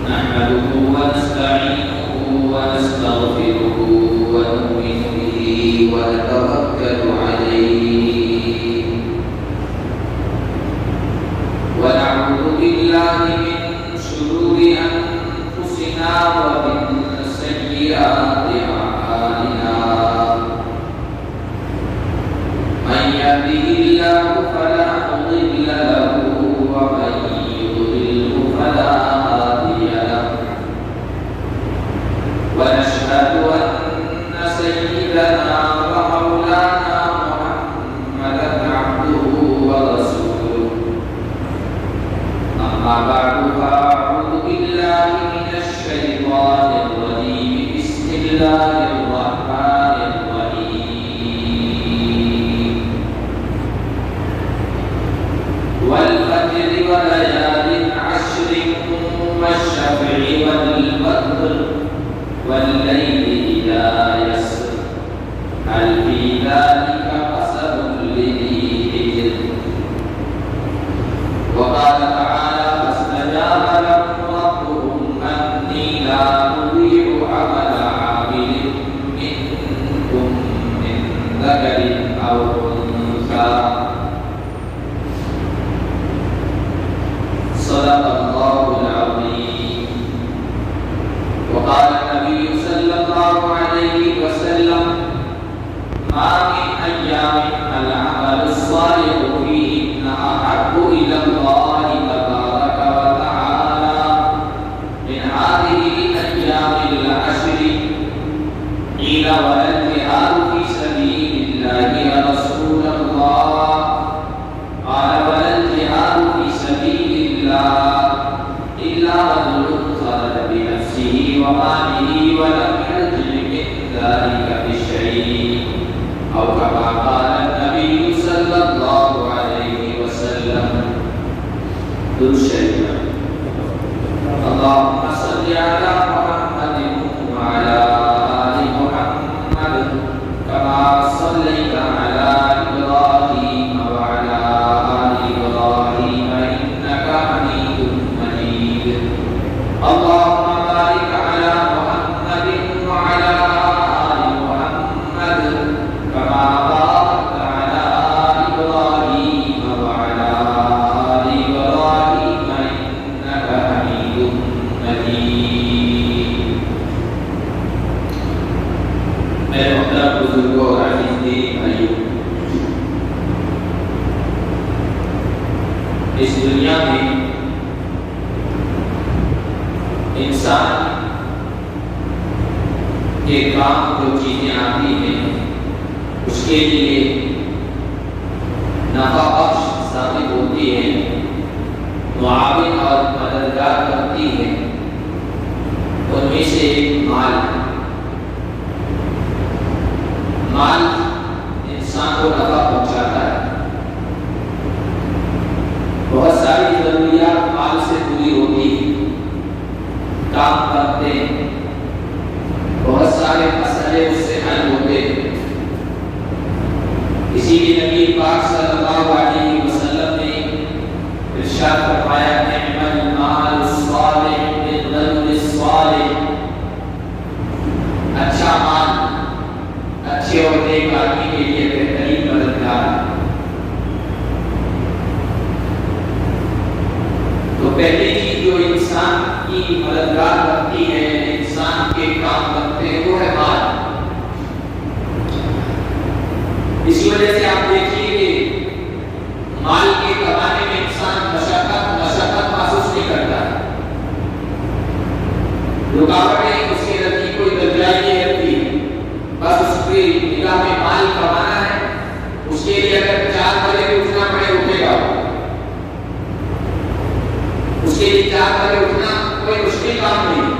نحمده ونستعينه ونستغفره ونؤمن به ونتوكل عليه ونعوذ بالله من شرور أنفسنا ومن سيئات أعمالنا من يهده الله فلا مضل له ومن يضلل فلا هادي له ونشهد أن سيدنا ومولانا محمدا عبده ورسوله أما بعد فأعوذ بالله من الشيطان الرجيم بسم الله الرحمن الرحيم والفجر وليال عشر والشفع والوتر والليل إذا يسر هل في ذلك قسم لذي حجر وقال تعالى فاستجاب لهم ربهم أني لا أضيع عمل عامل منكم من ذكر أو أنثى صدق الله العظيم وقال النبي صلى الله عليه وسلم ما من أيام العمل الصالح فيهن أحب إلى الله تبارك وتعالى من هذه الأيام العشر قيل ولا الجهاد في سبيل الله يا رسول الله قال ولا الجهاد في سبيل الله إلا رجل خرج بنفسه وماله ولم يرجع من ذلك بشيء أو كما قال النبي صلى الله عليه وسلم الشيء اللهم صل على محمد وعلى آل محمد كما صليت على إبراهيم وعلى آل إبراهيم إنك حميد مجيد اللهم بارك على محمد وعلى آل محمد كما باركت على إبراهيم وعلى آل إبراهيم إنك حميد مجيد میرے محترم بزرگوں اور عزیز دین بھائیوں، اس دنیا میں انسان کے کام جو چیزیں آتی ہیں اس کے لیے نفع بخش ثابت ہوتی ہے، معاون اور مددگار کرتی ہے، ان میں سے ایک مال ہے۔ مال انسان کو نفع پہنچاتا ہے، بہت ساری ضروریات مال سے پوری ہوتی ہیں، کام کرتے ہیں، بہت سارے مسئلے اس سے حل ہوتے ہیں۔ اسی لیے نبی پاک صلی اللہ علیہ وسلم نے ارشاد فرمایا نعم المال الصالح للرجل الصالح، اچھا مال اچھے اور نیک آدمی کے لیے بہترین مددگار ہے۔ تو پہلی چیز جو انسان کی مددگار کرتی ہے، انسان کے کام کرتے ہیں، وہ ہے مال۔ اسی وجہ سے آپ دیکھیے کہ مال کے کمانے میں انسان مشقت محسوس نہیں کرتا، رکاوٹیں اس کے نزدیک کوئی درجائی نہیں رہتی، بس اس کی نگاہ میں مال کمانا ہے، اس کے لیے اگر 4 بجے بھی اٹھنا پڑے اٹھے گا، اس کے لیے 4 بجے اٹھنا کوئی مشکل کام نہیں۔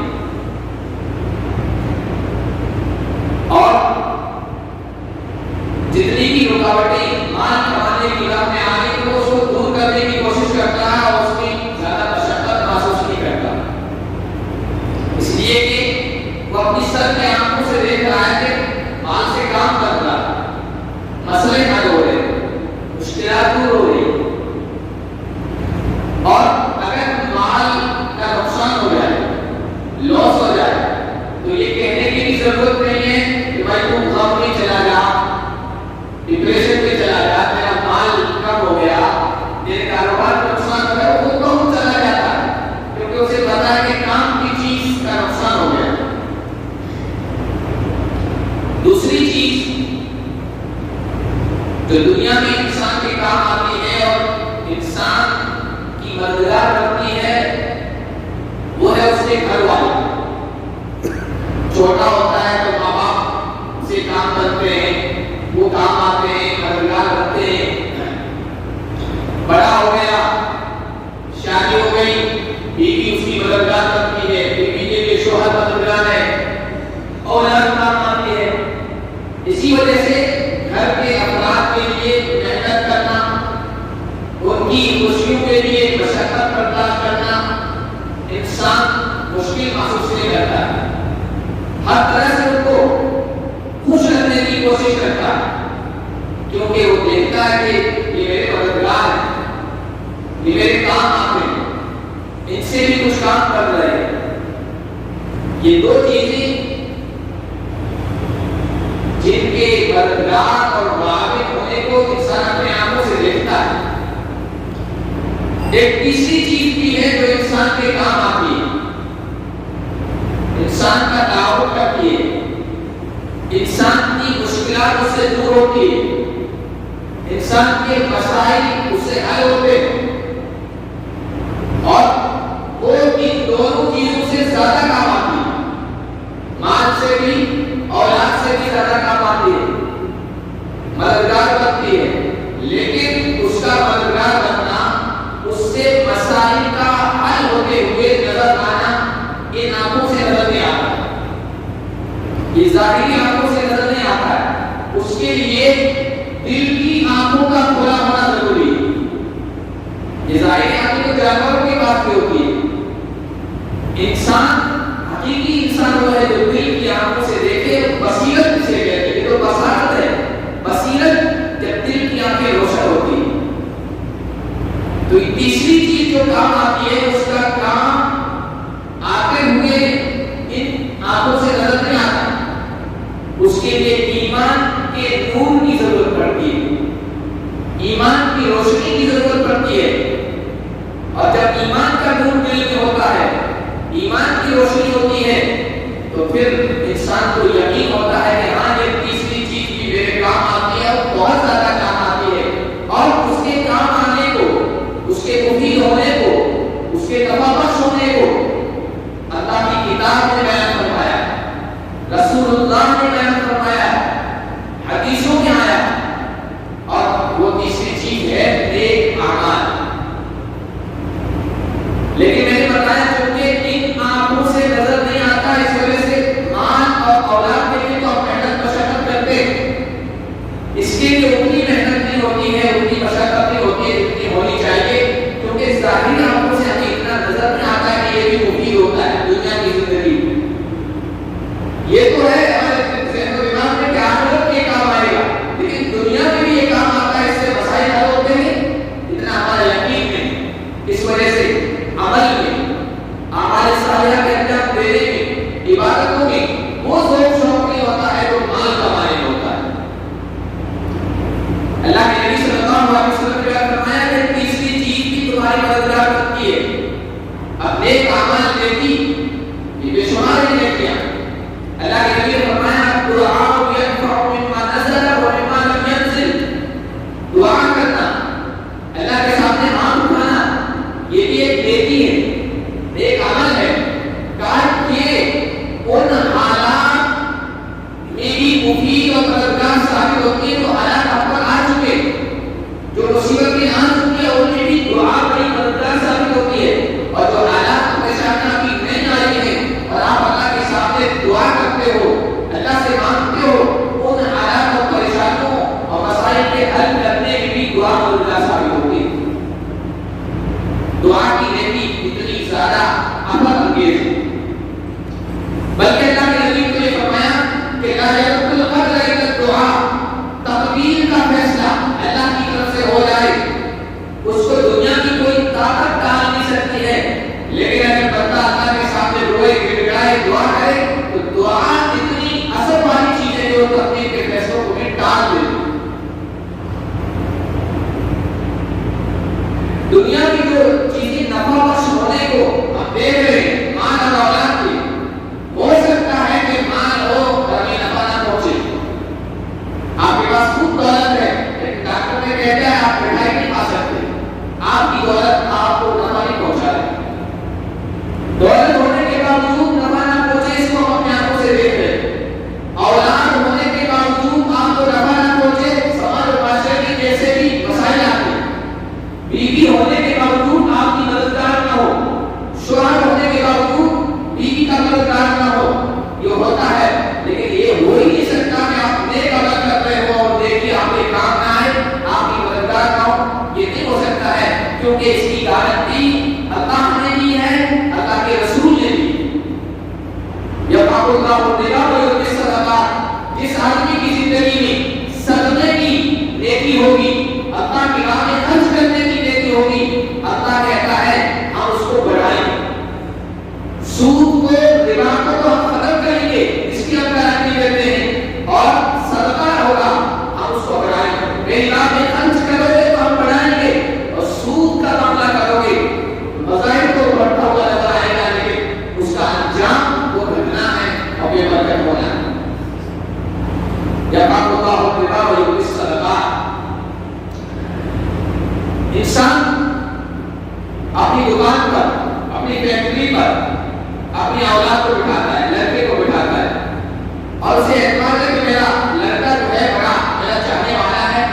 اور جتنی بھی رکاوٹیں مال کمانے کی راہ میں آنے کو اس کو دور کرنے کی کوشش کرتا ہے اور اس کی زیادہ مشقت محسوس نہیں کرتا، اس لیے کہ وہ اپنی سر کے آنکھوں سے دیکھ رہا ہے کہ مال سے کام کر رہا ہے، مسئلے حل ہو رہے، مشکلات دور ہو رہی، اور اگر مال کا نقصان ہو جائے اس کے گھر والے. چھوٹا ہوتا ہے تو ماں باپ سے کام کرتے ہیں, وہ کام آتے ہیں, مددگار بنتے ہیں. بڑا ہو گیا, شادی ہو گئی, بیوی اس کی مددگار بنتی ہے, بیوی کے لیے شوہر مددگار ہے, اولاد کام آتی ہے. اسی وجہ سے گھر کے افراد کے لیے محنت کرنا, ان کی خوشیوں کے لیے مشقت برداشت کرنا انسان مشکل محسوس نہیں کرتا ہے. ہر طرح سے ان کو خوش رکھنے کی کوشش کرتا ہے, کیونکہ وہ دیکھتا ہے کہ یہ میرے مددگار ہیں, یہ میرے کام آتے ہیں, ان سے بھی کچھ کام کر رہے ہیں. یہ دو چیزیں جن کے مددگار اور معاون ہونے کو انسان اپنے آنکھوں سے دیکھتا ہے. ایک تیسری چیز بھی ہے جو انسان کے کام آتی ہے, انسان کا تعاون کرتی ہے, انسان کی مشکلات اس سے دور ہوتی ہے, انسان کے مسائل اس سے حل ہوتے ہیں, اور وہ ان دونوں چیزوں سے زیادہ کام آتی ہے. مال سے بھی اولاد سے بھی زیادہ کام آتی ہے, مددگار بنتی ہے, لیکن اس کا مددگار بننا, اس سے مسائل کا حل ہوتے ہوئے نظر آنا, ان آنکھوں سے نظر نہیں آتا, یہ ظاہری آنکھوں سے نظر نہیں آتا ہے. اس کے لیے دل کی آنکھوں کا کھلا ہونا ضروری ہے. یہ ظاہری آنکھیں تو جانوروں کی بات کی ہوتی ہے. انسان, حقیقی انسان وہ ہے جو دل کی آنکھوں سے دیکھے, بصیرت سے دیکھے. یہ تو بصارت ہے, بصیرت جب دل کی آنکھیں روشن ہوتی ہے. تو تیسری چیز جو کام آتی ہے, اس کا کام آتے ہوئے ان آنکھوں سے نظر نہیں آتا. اس کے لیے ایمان کے نور کی ضرورت پڑتی ہے, ایمان کی روشنی کی ضرورت پڑتی ہے. اور جب ایمان کا نور دل میں ہوتا ہے, ایمان کی روشنی ہوتی ہے, تو پھر انسان کو یقین ہوتا ہے کہ ہاں یہ تیسری چیز بھی میرے کام آتی ہے, اور بہت زیادہ کام آتی ہے. اور اس کے کام آنے کو, اس کے مفید ہونے کو, اس کے تفاوت ہونے کو اللہ کی کتاب نے بیان فرمایا, رسول اللہ نے بیان فرمایا, حدیثوں میں آیا. اور وہ تیسری چیز ہے نیک اعمال. لیکن میں نے بتایا کیونکہ ان آنکھوں سے نظر نہیں آتا, اس وجہ سے مال اور اولاد کے لیے تو آپ محنت مشقت کرتے ہیں, اس کے لیے اتنی محنت نہیں ہوتی ہے, اتنی مشقت نہیں ہوتی ہے جتنی ہونی چاہیے, کیونکہ ظاہری آنکھوں سے ہمیں اتنا نظر نہیں آتا ہے کہ یہ بھی مفید ہوتا ہے دنیا کی زندگی. یہ تو ہے ہمارے ذہن و دماغ میں کہ آخرت یہ کام آئے گا, لیکن دنیا میں بھی یہ کام آتا ہے, اس سے مسائل حل ہوتے ہیں, اتنا ہمارا یقین نہیں. اس وجہ سے عمل میں, اعمال صالحہ کے انجام دینے میں, عبادتوں میں وہ ذوق شوق نہیں ہوتا ہے جو مال کمانے میں ہوتا ہے. اللہ کے نبی صلی اللہ علیہ وسلم نے فرمایا کہ تیسری چیز بھی تمہاری مددگار بنتی ہے. اب نیک اعمال نیکی, یہ بے شمار ہیں نیکیاں. اللہ کے نبی نے فرمایا دعاء ينفع مما نزل ومما لم ينزل. دعا کرنا, اللہ کے سامنے ہاتھ اٹھانا, یہ بھی ایک نیکی ہے, ایک عمل ہے. کاش یہ ان حالات میری مفید اور مددگار ثابت ہوتی ہے جو حالات آپ پر آ چکے, جو مصیبتیں آ چکی ہیں, ان میں بھی دعا بڑی مددگار ثابت ہوتی ہے. اور جو حالات کے سامنے ابھی نہیں آئی ہیں اور آپ اللہ کے سامنے تو ہوتا ہے، لیکن یہ ہو ہی نہیں سکتا کہ آپ نیک عمل کر رہے ہو اور دیکھیے آپ کے کام نہ آئے، آپ کی مددگار نہ ہو، یہ نہیں ہو سکتا ہے، کیونکہ اس کی گارنٹی اللہ نے دی ہے، اللہ کے رسول نے دی۔ یفعل اللہ الربا ویربی الصدقات، جس آدمی کی زندگی میں صدقے کی نیکی ہوگی، اللہ کی راہ میں خرچ کرنے کی نیکی ہوگی، اللہ کہتا ہے ہم اس کو بڑھائیں گے، سود کو ربا کو تو ہم ختم کریں گے، اس کی ہم گارنٹی دیتے ہیں، اور صدقہ ہوگا ہم اس کو بڑھائیں گے۔ میری راہ میں خرچ کرو گے تو ہم بڑھائیں گے، اور سود کا معاملہ کرو گے مظاہر کو بڑھتا ہوا نظر آئے گا، لیکن اس کا انجام وہ گھٹنا ہے اور بے برکت ہونا ہے۔ یفعل اللہ الربا ویربی الصدقات، انسان اپنی دکان پر، اپنی فیکٹری پر اپنی اولاد کو بٹھاتا ہے، لڑکے کو بٹھاتا ہے، اور اسے اعتماد ہے کہ میرا لڑکا جو ہے بڑا میرا چاہنے والا ہے،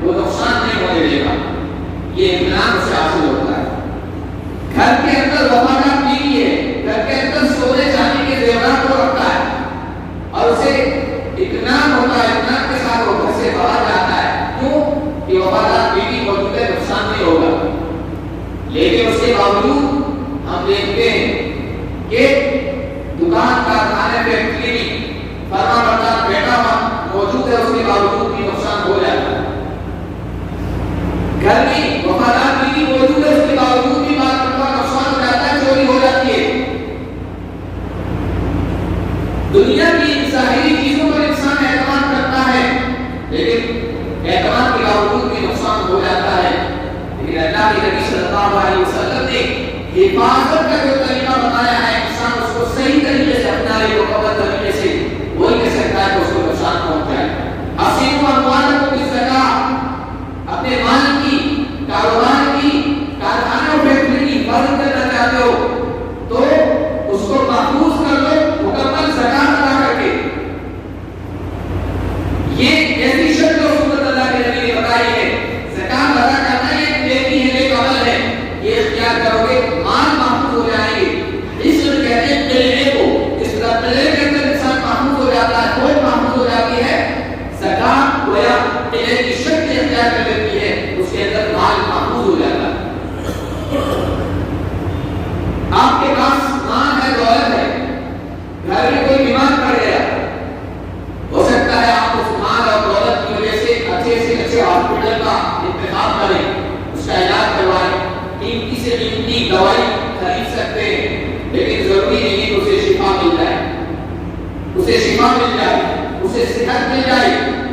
وہ نقصان نہیں ہونے دے گا، یہ اطمینان سے حاصل ہوتا ہے۔ گھر کے اندر وفادار بیوی ہے، گھر کے اندر سونے چاندی کے زیورات کو رکھتا ہے، اور اسے اطمینان ہوتا ہے، اطمینان کے ساتھ وہ گھر سے باہر جاتا ہے، کیوں کہ وفادار بیوی موجود ہے، نقصان نہیں ہوگا۔ لیکن اس کے باوجود ہم دیکھتے ہیں کہ دکان کارخانے فیکٹری میں فرما بردار بیٹا موجود ہے، اس کے باوجود بھی نقصان ہو جاتا ہے۔ گھر میں وفادار بیوی موجود ہے، اس کے باوجود بھی بات کا نقصان ہو جاتا ہے، چوری ہو جاتی ہے۔ دنیا کی ظاہری چیزوں پر انسان اعتماد کرتا ہے، لیکن اعتماد کے باوجود بھی نقصان ہو جاتا ہے۔ لیکن اللہ کے نبی صلی اللہ علیہ وسلم نے حفاظت کا جو طریقہ بتایا ہے، انسان اس کو صحیح طریقے سے اپنا لے، مکمل طریقے سے، وہی کہہ سکتا ہے کہ اس کو نقصان پہنچ جائے۔ اصیلوا اموالکم بالزکاۃ، اپنے مال کی، کاروبار کی، کارخانے اور فیکٹری کی حفاظت کرنا چاہتے ہو تو اس کو محفوظ کر لو، مکمل زکات ادا کر کے۔ یہ ایسی شکل و صورت اللہ کے نبی نے بتائی ہے، زکات ادا کرنا یہ نیکی ہے، نیک عمل ہے، یہ اختیار کرو گے مال محفوظ ہو جائیں گے۔ اس لیے کہتے ہیں قلعے کو، اس طرح قلعے کے اندر انسان محفوظ ہو جاتا ہے، کوئی محفوظ ہو جاتی ہے، زکات گویا قلعے کی شکل اختیار کر لیتی ہے، اس کے اندر مال محفوظ ہو جاتا ہے۔ آپ کے پاس مال ہے، دولت ہے، گھر میں کوئی بیمار پڑ گیا، ہو سکتا ہے آپ اس مال اور دولت کی وجہ سے اچھے سے اچھے ہاسپٹل کا انتخاب کریں، اس کا علاج کروائیں، قیمتی سے قیمتی دوائی خرید سکتے ہیں، لیکن ضروری نہیں ہے کہ اسے شفا مل جائے، اسے شفا مل جائے، اسے صحت مل جائے۔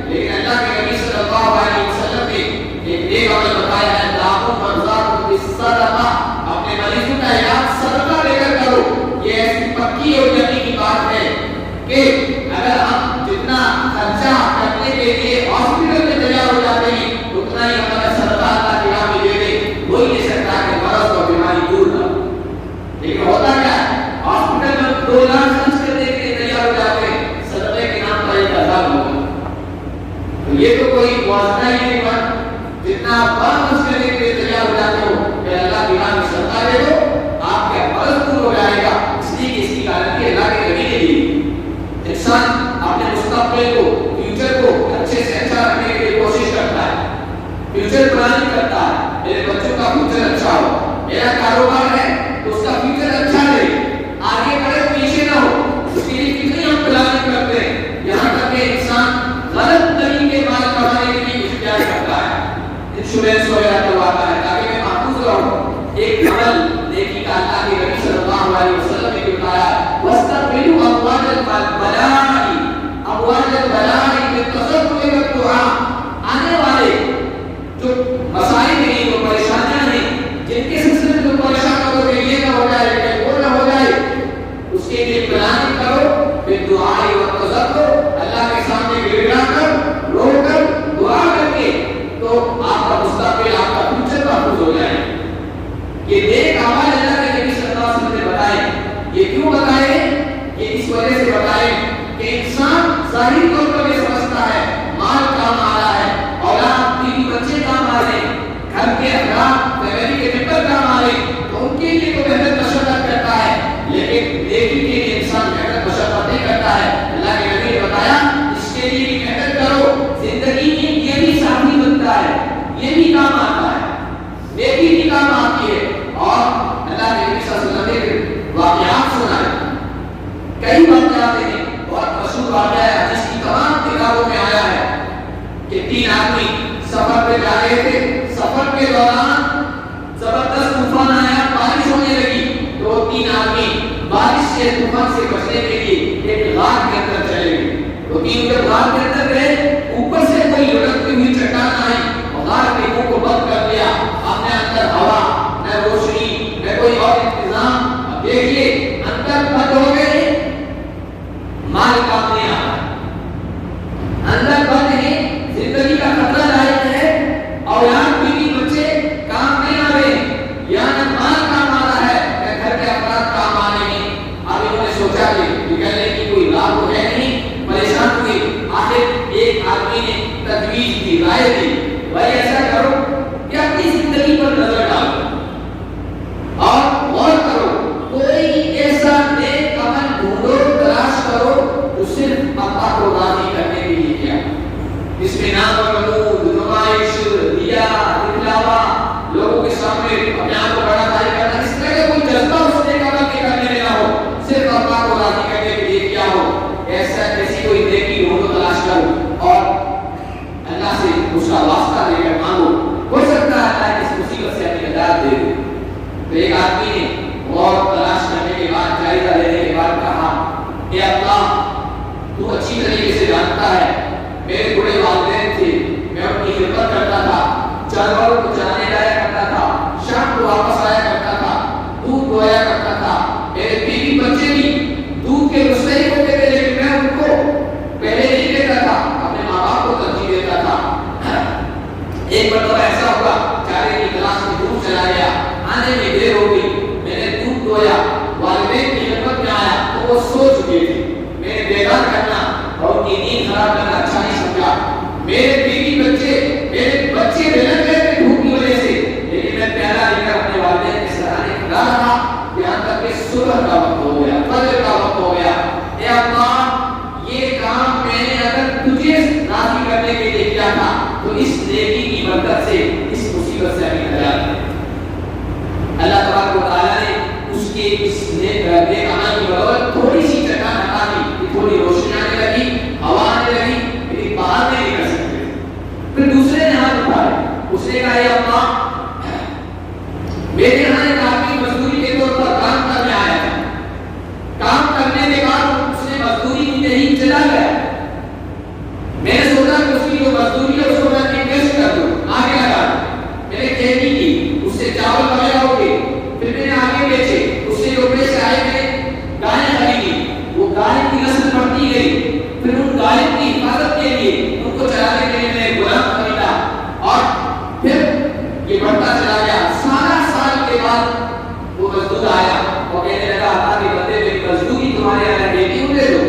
لیکن اللہ کے نبی صلی اللہ علیہ وسلم نے ایک نیک عمل بتایا ہے، دعوا مرضاکم بالصدقہ، اپنے مریضوں کا علاج صدقہ لے کر کرو۔ یہ ایسی پکی اور یقینی بات ہے کہ اگر ہم جتنا خرچہ کرنے کے لیے ہاسپٹل میں تیار ہو جاتے ہیں، اتنا ہی ہمارا صدقہ اللہ کے راہ میں دے دے، وہی لے سکتا ہے کہ مرض اور بیماری دور نہ ہو۔ لیکن ہوتا کیا ہے، ہاسپٹل میں 2 لاکھ خرچ کرنے کے لیے تیار ہو جاتے ہیں، صدقے کے نام پر 1000 ہوگا، تو یہ تو کوئی موازنہ ہی نہیں بن، جتنا آپ خرچ کرنے کے لیے تیار ہو جاتے ہو کہ اللہ کے راہ میں صدقہ دے دو، آپ کا مرض دور ہو جائے گا، اس لیے کہ اس کی گارنٹی اللہ کے نبی نے دی۔ انسان اپنے مستقبل کو، فیوچر کو اچھے سے اچھا رکھنے کے لیے کوشش کرتا ہے، فیوچر پلاننگ کرتا ہے، میرے بچوں کا فیوچر اچھا ہو، میرا کاروبار ہے تو اس کا فیوچر اچھا رہے، آگے بڑھے پیچھے نہ ہو، اس کے لیے کتنی ہم پلاننگ کرتے ہیں، یہاں تک کہ انسان غلط طریقے مال کمانے کے لیے اختیار کرتا ہے، انشورنس وغیرہ کرواتا ہے تاکہ میں محفوظ رہوں۔ ایک عمل نیکی کا اللہ کے نبی صلی اللہ علیہ وسلم نے بتایا، وَاسْتَقْبِلُوا أَبْوَابَ الْبَلَاءِ، أَبْوَابَ الْبَلَاءِ بِالتَّصَدُّقِ وَالدُّعَاءِ، آنے والے جو مسائل ہیں، جو پریشانیاں ہیں، جن کے سلسلے میں تم پریشان ہو کہ یہ نہ ہو جائے کہ وہ نہ ہو جائے، اس کے لیے پلاننگ کرو، بالدعاء والتصدق، اللہ کے سامنے گر گڑا کر، رو کر، دعا کر کے، تو آپ کا مستقبل، آپ کا فیوچر محفوظ ہو جائے۔ یہ نیک اعمال اللہ کے نبی صلی اللہ علیہ وسلم نے بتائے، یہ کیوں بتائے؟ یہ اس وجہ سے بتائے کہ انسان ظاہری طور پر یہ سمجھتا ہے مال کام آ رہا ہے، اولاد، بیوی، بچے کام آ رہے ہیں، گھر کے افراد، فیملی کے ممبر کام آ رہے ہیں، تو ان کے لیے تو محنت مشقت کرتا ہے، لیکن نیکی کے لیے انسان محنت مشقت نہیں کرتا ہے۔ کے دوران زبردست طوفان آیا، بارش ہونے لگی، تو 3 آدمی بارش سے طوفان سے بچنے کے لیے ایک غار کے اندر چلے گئے۔ تو 3 جب غار کے اندر گئے، اوپر سے کوئی لڑکتی ہوئی چٹان آئی اور غار کے منہ کو بند کر دیا۔ ہم نے اندر ہوا، نہ روشنی، نہ کوئی اور انتظام۔ اب دیکھیے اندر بند ہو گئے، مال کام نہیں آ رہا، اندر بند ہے، زندگی کا خطرہ لاحق ہے، اولاد بیوی بچے کام نہیں آ رہے، یا نہ مال کام آ رہا ہے، نہ گھر کے افراد کام آ رہے ہیں۔ اب انہوں نے سوچا کہ نکلنے کی کوئی راہ تو ہے نہیں، پریشان ہوئے۔ آخر ایک آدمی نے تجویز دی، رائے دی، بھائی ایسا کرو کہ اپنی زندگی پر نظر ڈالو اور غور کرو، کوئی ایسا نیک عمل ڈھونڈو، تلاش کرو جو صرف اللہ کو راضی کرنے کے لیے کیا، جس میں نام و نمود، نمائش، دیا، دکھلاوا، لوگوں کے سامنے اپنے آپ کو بڑا ظاہر کرنا، اس طرح کا کوئی جذبہ اس نیک عمل کے کرنے میں نہ ہو، صرف اللہ کو راضی کرنے کے لیے کیا ہو۔ ایسی کوئی نیکی ڈھونڈو، تلاش کرو اور اللہ سے اس کا واسطہ لے کر مانگو، ہو سکتا ہے اللہ اس مصیبت سے اپنی نجات دے دے۔ تو ایک آدمی نے غور تلاش کرنے کے بعد، جائزہ لینے کے بعد کہا، اے اللہ تو اچھی طریقے سے جانتا ہے، میرے بڑے والدین تھے، میں ان کی خدمت کرتا تھا، جانوروں کو چرانے جایا کرتا تھا، شام کو واپس آیا کرتا تھا، دودھ دھویا کرتا تھا، میرے بیوی بچے بھی دودھ کے مستحق ہوتے تھے، لیکن میں ان کو پہلے نہیں دیتا تھا، اپنے ماں باپ کو ترجیح دیتا تھا۔ ایک مرتبہ ایسا ہوا، چارے کی تلاش میں دودھ چلا گیا، آنے میں دیر ہو گئی، میں نے دودھ دھویا، والدین کی خدمت میں آیا تو وہ سو چکے تھے، میں نے بیدار کرنا اور ان کی نیند خراب کرنا اچھا نہیں سمجھا۔ میرے بیوی میرے بچے بلند گئے تھے دھوپ کی وجہ سے، لیکن میں پیالہ لے کر اپنے والدین کے سرانے کھڑا رہا یہاں تک کہ صبح کا وقت ہو گیا، فجر کا وقت ہو گیا۔ اے اللہ یہ کام میں نے اگر تجھے راضی کرنے کے لیے کیا تھا تو اس نیکی کی برکت سے اس مصیبت سے ہمیں نجات دے۔ اللہ تبارک و تعالیٰ نے اس کے اس نیک عمل کی بدولت تھوڑی سی چٹان ہٹا دی، تھوڑی روشنی آنے لگی، ہوا آنے لگی، لیکن باہر نہیں نکل سکتے۔ پھر دوسرے نے ہاتھ اٹھایا، اس نے کہا اے اللہ میرے یہاں ایک آدمی مزدوری کے طور پر کام کرنے آیا تھا، کام کرنے کے بعد اس نے مزدوری کی نہیں چلا گیا، میں نے سوچا کہ اس کی جو مزدوری ہے اس کو میں انویسٹ کر دوں، آگے لگا دوں، میں نے کھیتی کی، اس سے چاول وغیرہ ہو گئے، پھر میں نے آگے بیچے، اس سے جو پیسے آئے میں نے گائیں خریدی، وہ گائے کی نسل بڑھتی گئی، پھر ان گائے کی حفاظت کے لیے ان کو چلانے کے لیے میں نے غلام خریدا اور پھر یہ بڑھتا چلا گیا۔ سارا سال کے بعد وہ مزدور آیا اور کہنے لگا اللہ کے بندے میری مزدوری تمہارے یہاں دیتی ہوں دے دو۔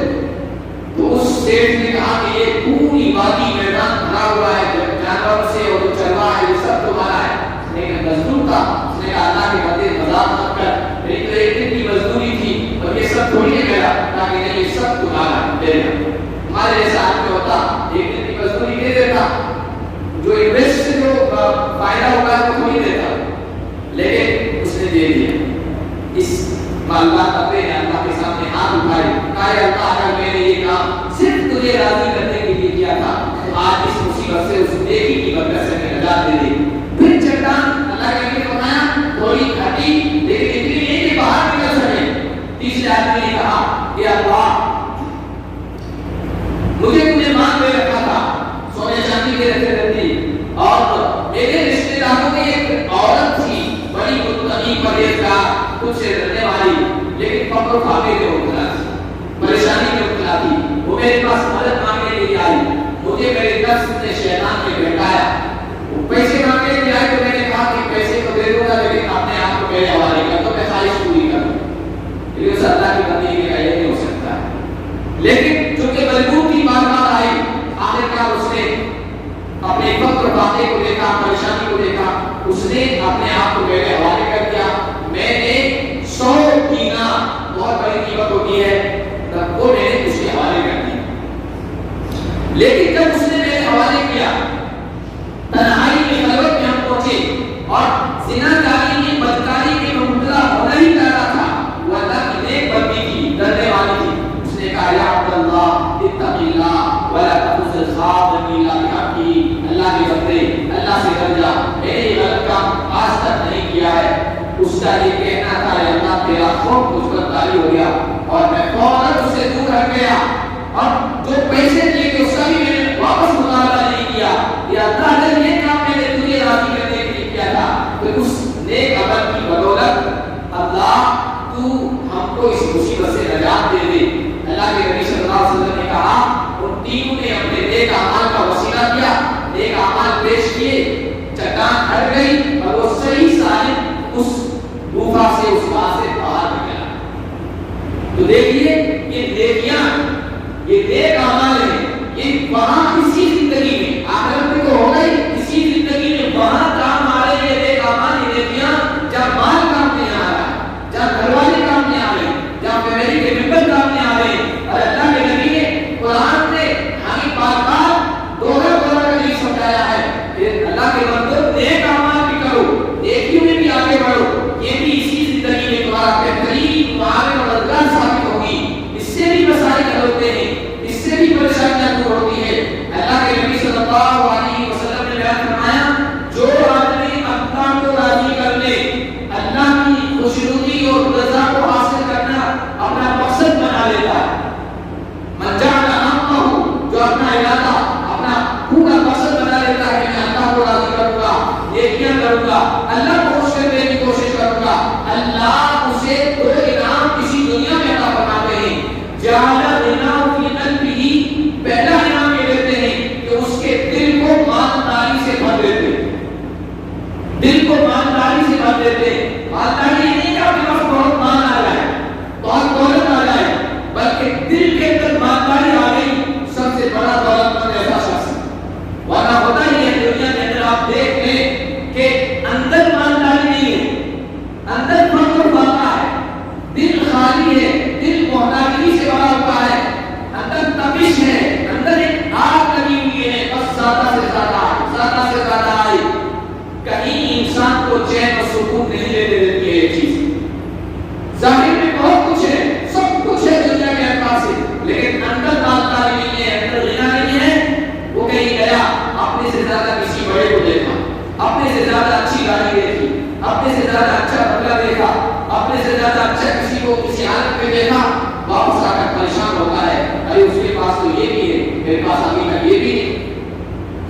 تو اس سیٹھ نے کہا کہ یہ پوری وادی میدان بھرا ہوا ہے جانور سے اور جو چروا ہے یہ سب تمہارا ہے۔ لیکن مزدور تھا، اس نے کہا اللہ کے بندے مذاق مت کر، میری تو ایک دن کی مزدوری تھی اور یہ سب تھوڑی ہے میرا، تاکہ نہیں یہ سب تمہارا دینا۔ ہمارے جیسا آدمی ہوتا ایک دن کی مزدوری دے دیتا، جو انویسٹ سے جو فائدہ ہوگا وہ تھوڑی دیتا، لیکن اس نے دے دیا۔ اس مالدار بندے نے اللہ کے سامنے ہاتھ اٹھائے، کہا اے اللہ اگر میں نے یہ کام صرف تجھے راضی کرنے کے لیے کیا تھا تو آج اس مصیبت سے اس نیکی کی برکت سے میں نجات دے دے۔ پھر چٹان اللہ کے لیے بنایا، تھوڑی ہٹی لیکن اتنی نہیں کہ باہر نکل سکے۔ تیسرے آدمی نے کہا اے اللہ مجھے تم نے مان دے رکھا تھا، سونے چاندی کے رکھے رہتی، اور میرے رشتے داروں میں ایک عورت تھی بڑی متقی پرہیزگار خود سے ڈرنے والی، لیکن فقر و فاقے میں مبتلا تھی، پریشانی میں مبتلا تھی، وہ میرے پاس مدد مانگنے کے لیے آئی، مجھے میرے نفس نے شیطان میں بہکایا، وہ پیسے مانگنے کے لیے آئی تو میں نے کہا کہ پیسے تو دے دوں گا لیکن اپنے آپ کو میرے حوالے کر دو، میں خواہش پوری کر دوں۔ لیکن اس اللہ کی بندگی میں یہ نہیں ہو سکتا ہے، لیکن چونکہ مجبور کی بات آئی، آخرکار اس نے اپنے فقر فاقے کو دیکھا، پریشانی کو دیکھا، اس نے اپنے آپ کو میرے حوالے کر دیا۔ میں نے 100 دینار، بہت بڑی قیمت ہوتی ہے، تب وہ میں نے اس کے حوالے کر دیا۔ لیکن جب اس نے میرے حوالے کیا، تنہائی میں خلوت میں ہم پہنچے اور زناکاری کی بدکاری میں مبتلا ہونا ہی چاہتا تھا، وہ اللہ کی نیک بندی تھی، ڈرنے والی تھی۔ اس نے کہا یا عبداللہ اتق اللہ ولا تخذ الخاطب الا بحقہ، اللہ کے بندے اللہ سے ڈر جا، میں نے یہ غلط مجھ پر طاری ہو گیا اور میں فوراً اس سے دور ہٹ گیا اور جو پیسے دیے تھے اس کا بھی میں نے واپس مطالبہ نہیں کیا. یا اللہ اگر یہ کام میں نے تجھے راضی کرنے کے لیے کیا تھا تو اس نیک عمل کی بدولت اللہ تو ہم کو اس مصیبت سے نجات دے دے. اللہ کے نبی صلی اللہ علیہ وسلم نے کہا ان تینوں نے اپنے نیک اعمال کا وسیلہ کیا, نیک اعمال پیش کیے, چٹان ہٹ گئی اور وہ صحیح سالم اس گفا سے اس بات سے باہر نکلا. تو دیکھیے یہ نیکیاں, یہ نیک اعمال ہیں, یہ وہاں اسی زندگی میں آخرت میں تو ہوگا ہی, اسی زندگی میں وہاں کام آ رہے ہیں نیک اعمال, یہ نیکیاں جب مال کام نہیں آ رہا ہے, جب گھر والے کام نہیں آ رہے, جب فیملی کے ممبر کام نہیں آ رہے. اور اللہ کے نبی نے قرآن نے ہمیں بار بار دوہرا کر یہ سمجھایا ہے کہ اللہ کے بندو نیک اعمال بھی کرو, نیکیوں میں بھی آگے بڑھو. یہ بھی اسی زندگی میں تمہارا بہترین تمہارے مددگار ثابت ہوگی. اس سے بھی مسائل حل ہوتے ہیں, اس سے بھی پریشانیاں دور ہوتی ہے. اللہ کے نبی صلی اللہ علیہ وسلم نے بیان فرمایا جو آدمی اللہ کو راضی کر لے, اللہ کی خوشنودی اور رضا کو حاصل کرنا اپنا مقصد بنا لیتا ہے, من جعل همه جو اپنا ارادہ اپنا پورا مقصد بنا لیتا ہے کہ میں اللہ کو راضی کروں گا, نیکیاں کروں گا, اللہ کو خوش کرنے کی کوشش کروں گا, اللہ اسے دو انعام کسی دنیا میں عطا فرماتے ہیں. جعل غناه في قلبه, پہلا انعام یہ دیتے ہیں کہ اس کے دل کو مالداری سے بھر دیتے ہیں, دل کو مالداری سے بھر دیتے ہیں. مالداری یہ نہیں کہ آپ کے پاس بہت مال آ جائے, بہت دولت آ جائے, بلکہ دل کے اندر مالداری آ گئی, سب سے بڑا دولت مند ایسا شخص. ورنہ ہوتا ہی ہے دنیا کے اندر آپ دیکھ لیں کہ اندر مالداری نہیں ہے, اندر فقر باقا ہے, دل خالی ہے, دل محتاجی سے بھرا ہوا ہے, اندر تپش ہے, اندر ایک آگ لگی ہوئی ہے, بس زیادہ سے زیادہ آئی. کہیں انسان کو چین اور سکون نہیں لینے دیتی ہے یہ چیز. ظاہر میں بہت کچھ ہے, سب کچھ ہے دنیا کے اعتبار سے, لیکن اندر مالداری نہیں ہے, اندر غنا نہیں ہے. وہ کہیں گیا اپنے سے زیادہ کسی بڑے کو دیکھا, اپنے سے زیادہ اچھی گاڑی دیکھی, اپنے سے زیادہ اچھا بنگلہ دیکھا, اپنے سے زیادہ اچھا کسی کو کسی حالت میں دیکھا, واپس آ کر پریشان ہوتا ہے, ارے اس کے پاس تو یہ بھی ہے, میرے پاس ابھی تک یہ بھی نہیں.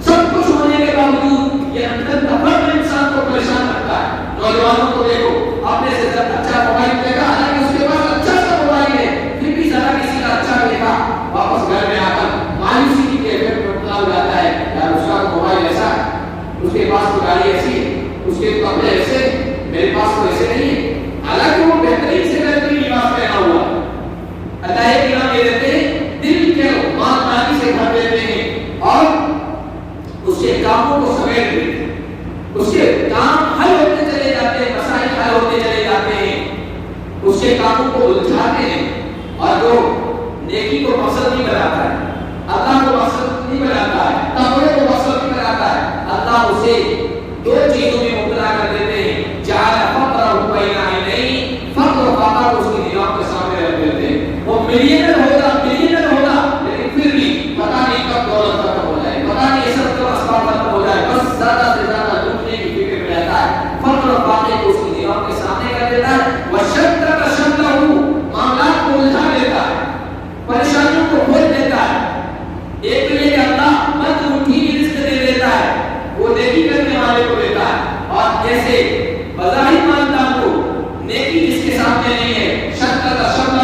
سب کچھ ہونے کے باوجود یہ اندر کا فرق انسان کو پریشان رکھتا ہے. نوجوانوں کو دیکھو, اپنے سے زیادہ اچھا موبائل دیکھا, حالانکہ اس کے پاس اچھا سا موبائل ہے, پھر بھی ذرا کسی کا اچھا دیکھا, واپس گھر میں آ کر مایوسی کی کیفیت میں مبتلا ہو جاتا ہے. یار اس کا موبائل ایسا ہے, اس کے پاس تو گاڑی ایسی ہے, اس کے کپڑے ایسے, میرے پاس تو ایسے نہیں ہے, حالانکہ وہ بہترین سے بہترین لباس پہنا ہوا. اللہ ایک انعام یہ دیتے ہیں, دل کے مالداری سے بھر دیتے ہیں اور اس کے کاموں کو سمیٹ دیتے ہیں, اس کے کام حل ہوتے چلے جاتے ہیں, مسائل حل ہوتے چلے جاتے ہیں, اس کے کاموں کو الجھاتے ہیں. اور جو نیکی کو مقصد نہیں بناتا ہے, اللہ کو مقصد نہیں بناتا ہے, تقوی کو مقصد نہیں بناتا ہے, اللہ اسے دو چیزوں میں مبتلا کر دیتے ہیں. جعل فقرہ بین عینیہ, فقر و فقر اس کی نگاہ کے سامنے رکھ دیتے ہیں. وہ ملینر ہوگا, لیکن پھر بھی پتہ نہیں کب دولت ختم ہو جائے, پتہ نہیں سب کا اسباب ختم ہو جائے, بس زیادہ سے زیادہ لوٹنے کی فکر میں رہتا ہے. فقر و فقر کو اس کی نگاہ کے سامنے کر دیتا ہے. وشدد شدہ, معاملات کو الجھا دیتا ہے, پریشانیوں کو کھول دیتا ہے. ایک تو یہ کہ اللہ مد مٹھی میں رزق دے دیتا ہے, وہ نیکی کرنے والے کو دیتا ہے, اور جیسے بظاہر مالدار کو نیکی جس کے سامنے نہیں ہے, شدد شدہ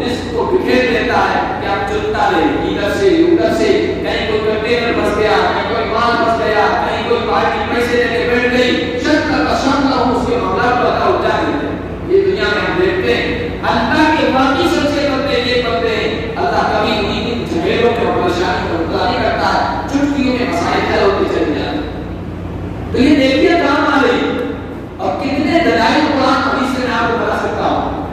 رزق کو بکھیر دیتا ہے کہ آپ چلتا رہے, ادھر سے ادھر سے, کہیں کوئی کنٹینر پھنس گیا, کہیں کوئی مال پھنس گیا, کہیں کوئی پارٹی پیسے لے کے بیٹھ گئی, شدد شدہ اس کے معاملات کو اللہ الجھا دیتے ہیں. یہ دنیا میں ہم دیکھتے ہیں. اللہ کے باقی سچے بندے یہ بندے ہیں, اللہ کبھی انہیں جھگڑوں میں پریشانی کو مبتلا نہیں کرتا ہے, چٹکیوں میں مسائل حل ہوتے چلے جاتے ہیں. تو یہ دیکھیے کام آ رہی, اور کتنے دلائل قرآن حدیث سے میں آپ کو بتا سکتا ہوں.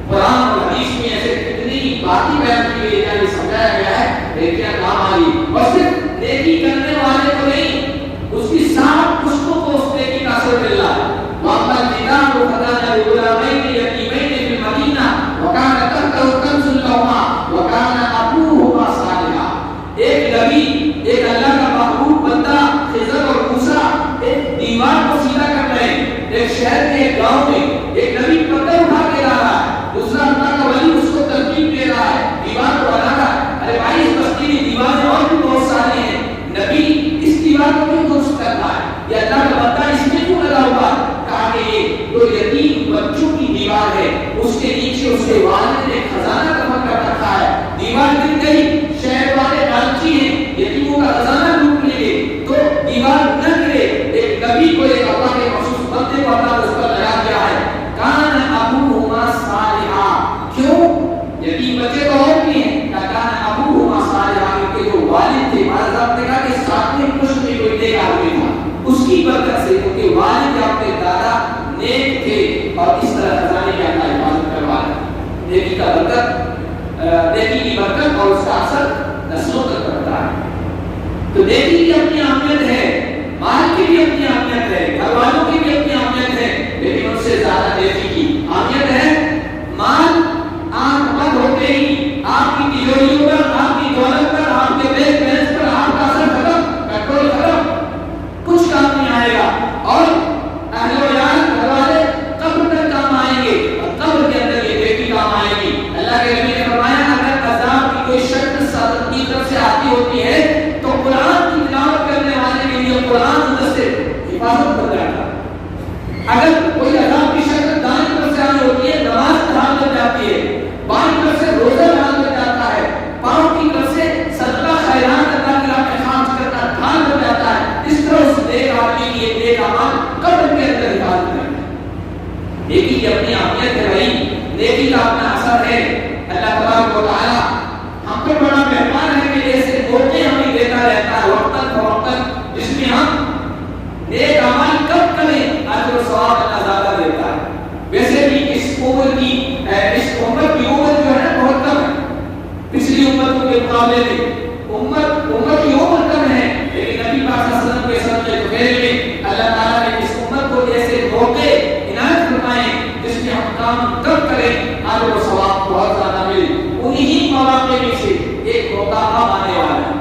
قرآن اور حدیث میں ایسے کتنی باتیں بیان کی گئی ہیں, یہ سمجھایا گیا ہے نیکیاں کام آ رہی. اور صرف نیکی کرنے والے کو نہیں, اس کی ساتھ اس کو اس نیکی کا اثر مل رہا ہے. وَأَمَّا الْكِتَابُ فَكَانَ لِغُلَامَيْنِ يَتِيمَيْنِ فِي الْمَدِينَةِ وَكَانَ تَحْتَهُ كَنْزٌ لَهُمَا وَكَانَ أَبُوهُمَا صَالِحًا. ایک نبی, ایک اللہ کا محبوب بندہ خضر اور موسیٰ ایک دیوار کو سیدھا کر رہے ہیں. ایک شہر میں, ایک گاؤں میں ایک نبی پتھر اٹھا کے لا رہا ہے, پیچھے اس کے والد نے خزانہ دفن کر رکھا ہے، دیوار گر گئی، شہر والے لالچی ہیں، یتیموں کا خزانہ لوٹ لیں گے تو دیوار نہ گرے، ایک نبی کو ایک اللہ کے مخصوص بندے کو اللہ نے اس پر لگا دیا ہے، کان ابوہما صالحا، کیوں؟ یتیم بچے تو اور بھی ہیں، کان ابوہما صالحا، کیونکہ جو والد تھے، ماذا آپ نے کہا کہ ساتھ میں کچھ بھی کوئی نیک آدمی تھا، اس کی برکت سے، کیونکہ والد یا اپنے دادا نیک تھے اور اس طرح خزانے کی اللہ حفاظت کروا رہے، نیکی کا برکت، نیکی کی برکت اور اس کا اثر نسلوں تک کرتا ہے۔ تو نیکی کی اپنی اہمیت ہے، مال کی بھی اپنی اہمیت ہے، گھر والوں کی بھی اپنی اہمیت ہے، لیکن ان سے زیادہ نیکی کی اہمیت ہے۔ مال آنکھ بند ہوتے ہی آپ کی تجوریوں پر، آپ کی دولت پر، آپ کے بینک بیلنس پر آپ کا اثر ختم، کنٹرول ختم، کچھ کام نہیں آئے گا، اور اہل و عیال گھر والے قبر تک کام آئیں گے، اور قبر کے اندر یہ نیکی کام آئے گی۔ اللہ کے نبی نے فرمایا اگر عذاب کی کوئی شکل صادق کی طرف سے آتی ہوتی ہے تو قرآن کی تلاوت کرنے والے کے لیے قرآن اندر سے حفاظت بن جاتا ہے۔ اگر کوئی عذاب کی شکل دائیں طرف سے آنی ہوتی ہے، نماز ڈھال کر جاتی ہے، بائیں طرف سے روزہ ڈھال کر جاتا ہے، پاؤں کی طرف سے صدقہ خیرات اللہ کی راہ میں خرچ کرنا ڈھال کر جاتا ہے، اس طرح اس نیک آدمی کی یہ نیک اعمال قبر کے اندر حفاظت کرتے ہیں۔ نیکی کی اپنی اہمیت ہے بھائی، نیکی کا اپنا اثر ہے۔ اللہ تبارک و تعالی ہم پر بڑا مہربان ہے کہ ایسے موقع ہمیں دیتا رہتا ہے وقتاً فوقتاً، جس میں ہم نیک اعمال کب کریں اجر و ثواب اللہ زیادہ دیتا ہے۔ ویسے بھی اس عمر کی عمر جو ہے بہت کم ہے، پچھلی امتوں کے مقابلے میں عمر کی عمر کم ہے، لیکن نبی پاک صلی اللہ علیہ وسلم کے سنت طویل میں اللہ تعالیٰ نے اس امت کو ایسے موقع عنایت فرمائے جس میں ہم کام کب کریں اجر و ثواب بہت زیادہ ملے۔ انہی مواقع میں سے ایک موقع اب آنے والا ہے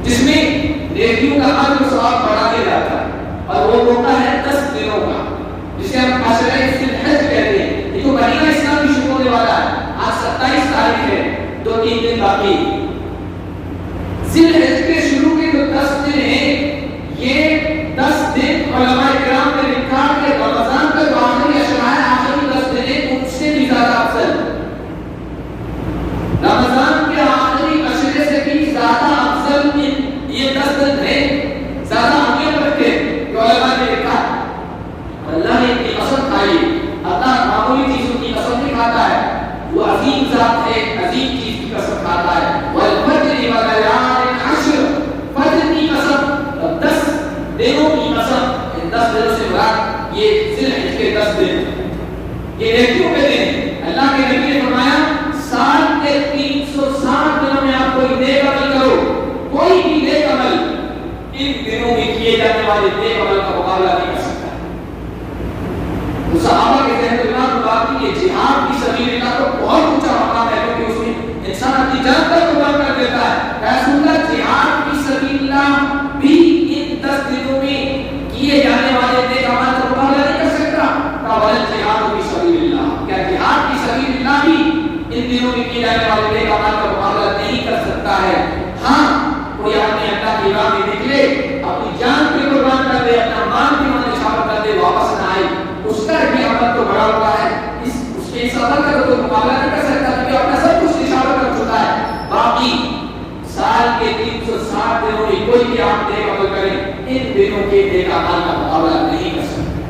جس میں نیکیوں کا اجر و ثواب بڑھا کے جاتا ہے، اور وہ موقع ہے 10 دنوں کا، جسے ہم عشرہ ذی الحج کہتے ہیں۔ یہ جو مہینہ اسلام بھی شروع ہونے والا ہے، آج 27 تاریخ ہے، 2-3 دن باقی۔ ذی الحج کے شروع کے جو 10 دن ہیں، یہ 10 دن علماء کرام نے لکھا کہ رمضان کا جو آخری عشرہ ہے، آخری 10 دن ہیں، ان سے بھی زیادہ افضل، رمضان کے آخری عشرے سے بھی زیادہ افضل یہ 10 دن ہیں، زیادہ اہمیت رکھتے ہیں، جو علماء نے لکھا۔ اللہ نے اتنی قسم کھائی، اللہ معمولی چیزوں کی قسم نہیں کھاتا ہے، وہ عظیم ذات ہے، عظیم چیز کی قسم کھاتا ہے۔ والفجر وليال عشر، فجر کی قسم، 10 دنوں کی قسم، ان 10 دنوں سے مراد یہ ذی الحج کے 10 دن، یہ نیکیوں کے دن۔ اللہ کے نبی نے فرمایا سال کے 360 دنوں میں آپ کوئی نیک عمل کرو، کوئی بھی نیک عمل ان دنوں میں کیے جانے والے نیک عمل کا مقابلہ نہیں کر سکتا۔ تو صحابہ کے ذہن میں بات کی کہ جہاد کی سبیل اللہ تو بہت اونچا مقام ہے، کیونکہ اس میں انسان اپنی جان پر قربان کر دیتا ہے۔ رسول اللہ جہاد کی سبیل اللہ بھی ان 10 دنوں میں کیے جانے والے نیک عمل کا مقابلہ نہیں کر سکتا۔ قال الجہاد فی سبیل اللہ، کیا جہاد کی سبیل اللہ بھی ان دنوں میں کیے جانے والے نیک عمل کا مقابلہ نہیں کر سکتا ہے؟ ہاں، کوئی آدمی اللہ کی راہ میں نکلے، اپنی جان پہ قربان کر دے، اپنا مال بھی وہاں نشان کر دے، واپس نہ آئے، اس کا بھی عمل تو بڑا ہوا ہے، اس کے اس عمل کا تو مقابلہ نہیں کر سکتا، کیونکہ اپنا سب کچھ نشان کر چکا ہے۔ باقی سال کے 360 دنوں میں کوئی بھی آپ نیک عمل کریں، ان دنوں کے نیک اعمال کا مقابلہ نہیں کر سکتے۔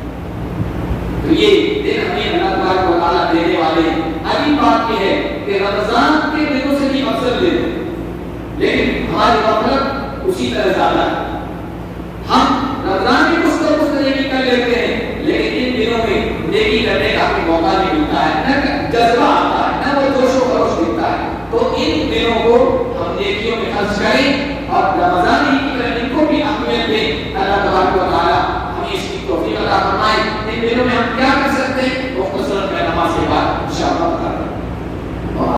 تو یہ دن ہمیں اللہ تبارک و تعالیٰ دینے والے ہیں۔ ابھی بات یہ ہے کہ رمضان کے دنوں سے بھی افضل دن، لیکن ہماری غفلت اسی طرح زیادہ ہے۔ ہم